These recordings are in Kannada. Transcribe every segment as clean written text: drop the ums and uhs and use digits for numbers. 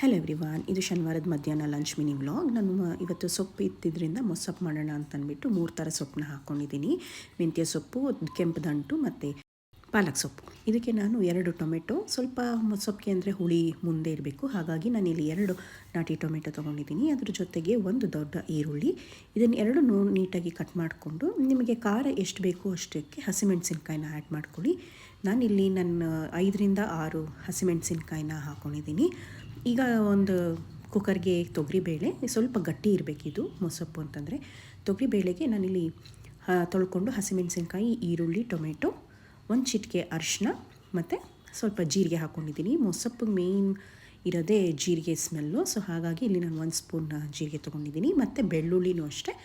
ಹಲೋ ಎವ್ರಿವಾನ್, ಇದು ಶನಿವಾರದ ಮಧ್ಯಾಹ್ನ ಲಂಚ್ ಮಿನಿ ವ್ಲಾಗ್. ನಾನು ಇವತ್ತು ಸೊಪ್ಪು ಇತ್ತಿದ್ದರಿಂದ ಮೊಸಪ್ಪು ಮಾಡೋಣ ಅಂತ ಅಂದ್ಬಿಟ್ಟು 3 ಥರ ಸೊಪ್ಪನ್ನ ಹಾಕ್ಕೊಂಡಿದ್ದೀನಿ. ಮೆಂತ್ಯ ಸೊಪ್ಪು, ಕೆಂಪು ದಂಟು ಮತ್ತು ಪಾಲಕ್ ಸೊಪ್ಪು. ಇದಕ್ಕೆ ನಾನು 2 ಟೊಮೆಟೊ, ಸ್ವಲ್ಪ ಸೊಪ್ಪಿಗೆ ಅಂದರೆ ಹುಳಿ ಮುಂದೆ ಇರಬೇಕು, ಹಾಗಾಗಿ ನಾನಿಲ್ಲಿ 2 ನಾಟಿ ಟೊಮೆಟೊ ತೊಗೊಂಡಿದ್ದೀನಿ. ಅದ್ರ ಜೊತೆಗೆ 1 ದೊಡ್ಡ ಈರುಳ್ಳಿ. ಇದನ್ನು 2 ನೀಟಾಗಿ ಕಟ್ ಮಾಡಿಕೊಂಡು ನಿಮಗೆ ಖಾರ ಎಷ್ಟು ಬೇಕು ಅಷ್ಟಕ್ಕೆ ಹಸಿಮೆಣಸಿನ್ಕಾಯಿನ ಆ್ಯಡ್ ಮಾಡ್ಕೊಳ್ಳಿ. ನಾನಿಲ್ಲಿ 5ರಿಂದ 6 ಹಸಿಮೆಣಸಿನ್ಕಾಯಿನ ಹಾಕ್ಕೊಂಡಿದ್ದೀನಿ. ಈಗ ಒಂದು ಕುಕ್ಕರ್ಗೆ ತೊಗರಿಬೇಳೆ, ಸ್ವಲ್ಪ ಗಟ್ಟಿ ಇರಬೇಕಿದು ಮೊಸಪ್ಪು ಅಂತಂದರೆ. ತೊಗರಿಬೇಳೆಗೆ ನಾನಿಲ್ಲಿ ತೊಳ್ಕೊಂಡು ಹಸಿಮೆಣಸಿನ್ಕಾಯಿ, ಈರುಳ್ಳಿ, ಟೊಮೆಟೊ, 1 ಚಿಟಿಕೆ ಅರಿಶಿನ ಮತ್ತು ಸ್ವಲ್ಪ ಜೀರಿಗೆ ಹಾಕ್ಕೊಂಡಿದ್ದೀನಿ. ಮೊಸಪ್ಪಿಗೆ ಮೇಯ್ನ್ ಇರೋದೇ ಜೀರಿಗೆ ಸ್ಮೆಲ್ಲು, ಸೊ ಹಾಗಾಗಿ ಇಲ್ಲಿ ನಾನು 1 ಸ್ಪೂನ್ ಜೀರಿಗೆ ತೊಗೊಂಡಿದ್ದೀನಿ. ಮತ್ತು ಬೆಳ್ಳುಳ್ಳಿನೂ ಅಷ್ಟೇ,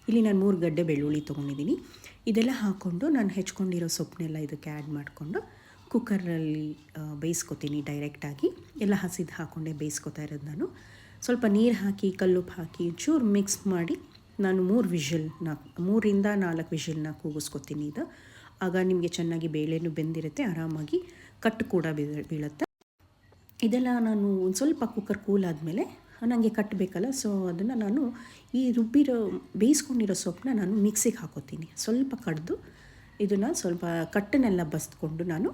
ಇಲ್ಲಿ ನಾನು 3 ಗಡ್ಡೆ ಬೆಳ್ಳುಳ್ಳಿ ತೊಗೊಂಡಿದ್ದೀನಿ. ಇದೆಲ್ಲ ಹಾಕ್ಕೊಂಡು ನಾನು ಹೆಚ್ಕೊಂಡಿರೋ ಸೊಪ್ಪನ್ನೆಲ್ಲ ಇದಕ್ಕೆ ಆ್ಯಡ್ ಮಾಡಿಕೊಂಡು ಕುಕ್ಕರಲ್ಲಿ ಬೇಯಿಸ್ಕೊತೀನಿ ಡೈರೆಕ್ಟಾಗಿ. ಎಲ್ಲ ಹಸಿದು ಹಾಕ್ಕೊಂಡೆ ಬೇಯಿಸ್ಕೊತಾ ಇರೋದು ನಾನು. ಸ್ವಲ್ಪ ನೀರು ಹಾಕಿ, ಕಲ್ಲುಪ್ಪು ಹಾಕಿ ಚೂರು ಮಿಕ್ಸ್ ಮಾಡಿ ನಾನು 3ರಿಂದ 4 ವಿಷಲ್ನ ಕೂಗಿಸ್ಕೊತೀನಿ. ಇದು ಆಗ ನಿಮಗೆ ಚೆನ್ನಾಗಿ ಬೇಳೆನೂ ಬೆಂದಿರುತ್ತೆ, ಆರಾಮಾಗಿ ಕಟ್ಟು ಕೂಡ ಬೀಳುತ್ತೆ. ಇದೆಲ್ಲ ನಾನು ಒಂದು ಸ್ವಲ್ಪ ಕುಕ್ಕರ್ ಕೂಲ್ ಆದಮೇಲೆ ನನಗೆ ಕಟ್ಟಬೇಕಲ್ಲ, ಸೊ ಅದನ್ನು ನಾನು ಈ ಬೇಯಿಸ್ಕೊಂಡಿರೋ ಸೊಪ್ಪನ್ನ ನಾನು ಮಿಕ್ಸಿಗೆ ಹಾಕೋತೀನಿ. ಸ್ವಲ್ಪ ಕಡ್ದು ಇದನ್ನು ಸ್ವಲ್ಪ ಕಟ್ಟನ್ನೆಲ್ಲ ಬಸ್ಕೊಂಡು ನಾನು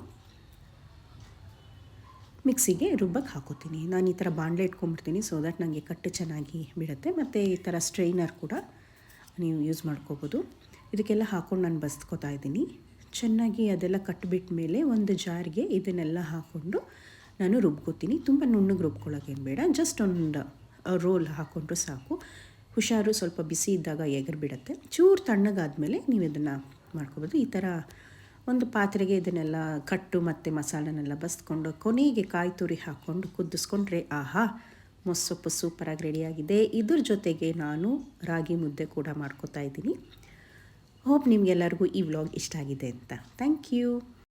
ಮಿಕ್ಸಿಗೆ ರುಬ್ಬಕ್ಕೆ ಹಾಕೋತೀನಿ. ನಾನು ಈ ಥರ ಬಾಣಲೆ ಇಟ್ಕೊಂಡ್ಬಿಡ್ತೀನಿ, ಸೊ ದಟ್ ನನಗೆ ಕಟ್ಟು ಚೆನ್ನಾಗಿ ಬಿಡುತ್ತೆ. ಮತ್ತು ಈ ಥರ ಸ್ಟ್ರೈನರ್ ಕೂಡ ನೀವು ಯೂಸ್ ಮಾಡ್ಕೋಬೋದು. ಇದಕ್ಕೆಲ್ಲ ಹಾಕ್ಕೊಂಡು ನಾನು ಬಸ್ಕೊತಾ ಇದ್ದೀನಿ. ಚೆನ್ನಾಗಿ ಅದೆಲ್ಲ ಕಟ್ಟಿಬಿಟ್ಟ ಮೇಲೆ ಒಂದು ಜಾರ್ಗೆ ಇದನ್ನೆಲ್ಲ ಹಾಕ್ಕೊಂಡು ನಾನು ರುಬ್ಕೋತೀನಿ. ತುಂಬ ನುಣ್ಣಗೆ ರುಬ್ಕೊಳ್ಳೋಕೇನು ಬೇಡ, ಜಸ್ಟ್ ಒಂದು ರೋಲ್ ಹಾಕ್ಕೊಂಡ್ರು ಸಾಕು. ಹುಷಾರು, ಸ್ವಲ್ಪ ಬಿಸಿ ಇದ್ದಾಗ ಬಿಡುತ್ತೆ. ಚೂರು ತಣ್ಣಗಾದ್ಮೇಲೆ ನೀವು ಇದನ್ನು ಮಾಡ್ಕೋಬೋದು. ಈ ಥರ ಒಂದು ಪಾತ್ರೆಗೆ ಇದನ್ನೆಲ್ಲ ಕಟ್ಟು ಮತ್ತು ಮಸಾಲನೆಲ್ಲ ಬಸ್ಕೊಂಡು ಕೊನೆಗೆ ಕಾಯಿ ತುರಿ ಹಾಕ್ಕೊಂಡು ಕುದಿಸ್ಕೊಂಡ್ರೆ ಆಹಾ, ಮೊಸಪ್ಪು ಸೂಪರಾಗಿ ರೆಡಿಯಾಗಿದೆ. ಇದ್ರ ಜೊತೆಗೆ ನಾನು ರಾಗಿ ಮುದ್ದೆ ಕೂಡ ಮಾಡ್ಕೋತಾ ಇದ್ದೀನಿ. ಹೋಪ್ ನಿಮಗೆಲ್ಲರಿಗೂ ಈ ವ್ಲಾಗ್ ಇಷ್ಟ ಆಗಿದೆ ಅಂತ. Thank you.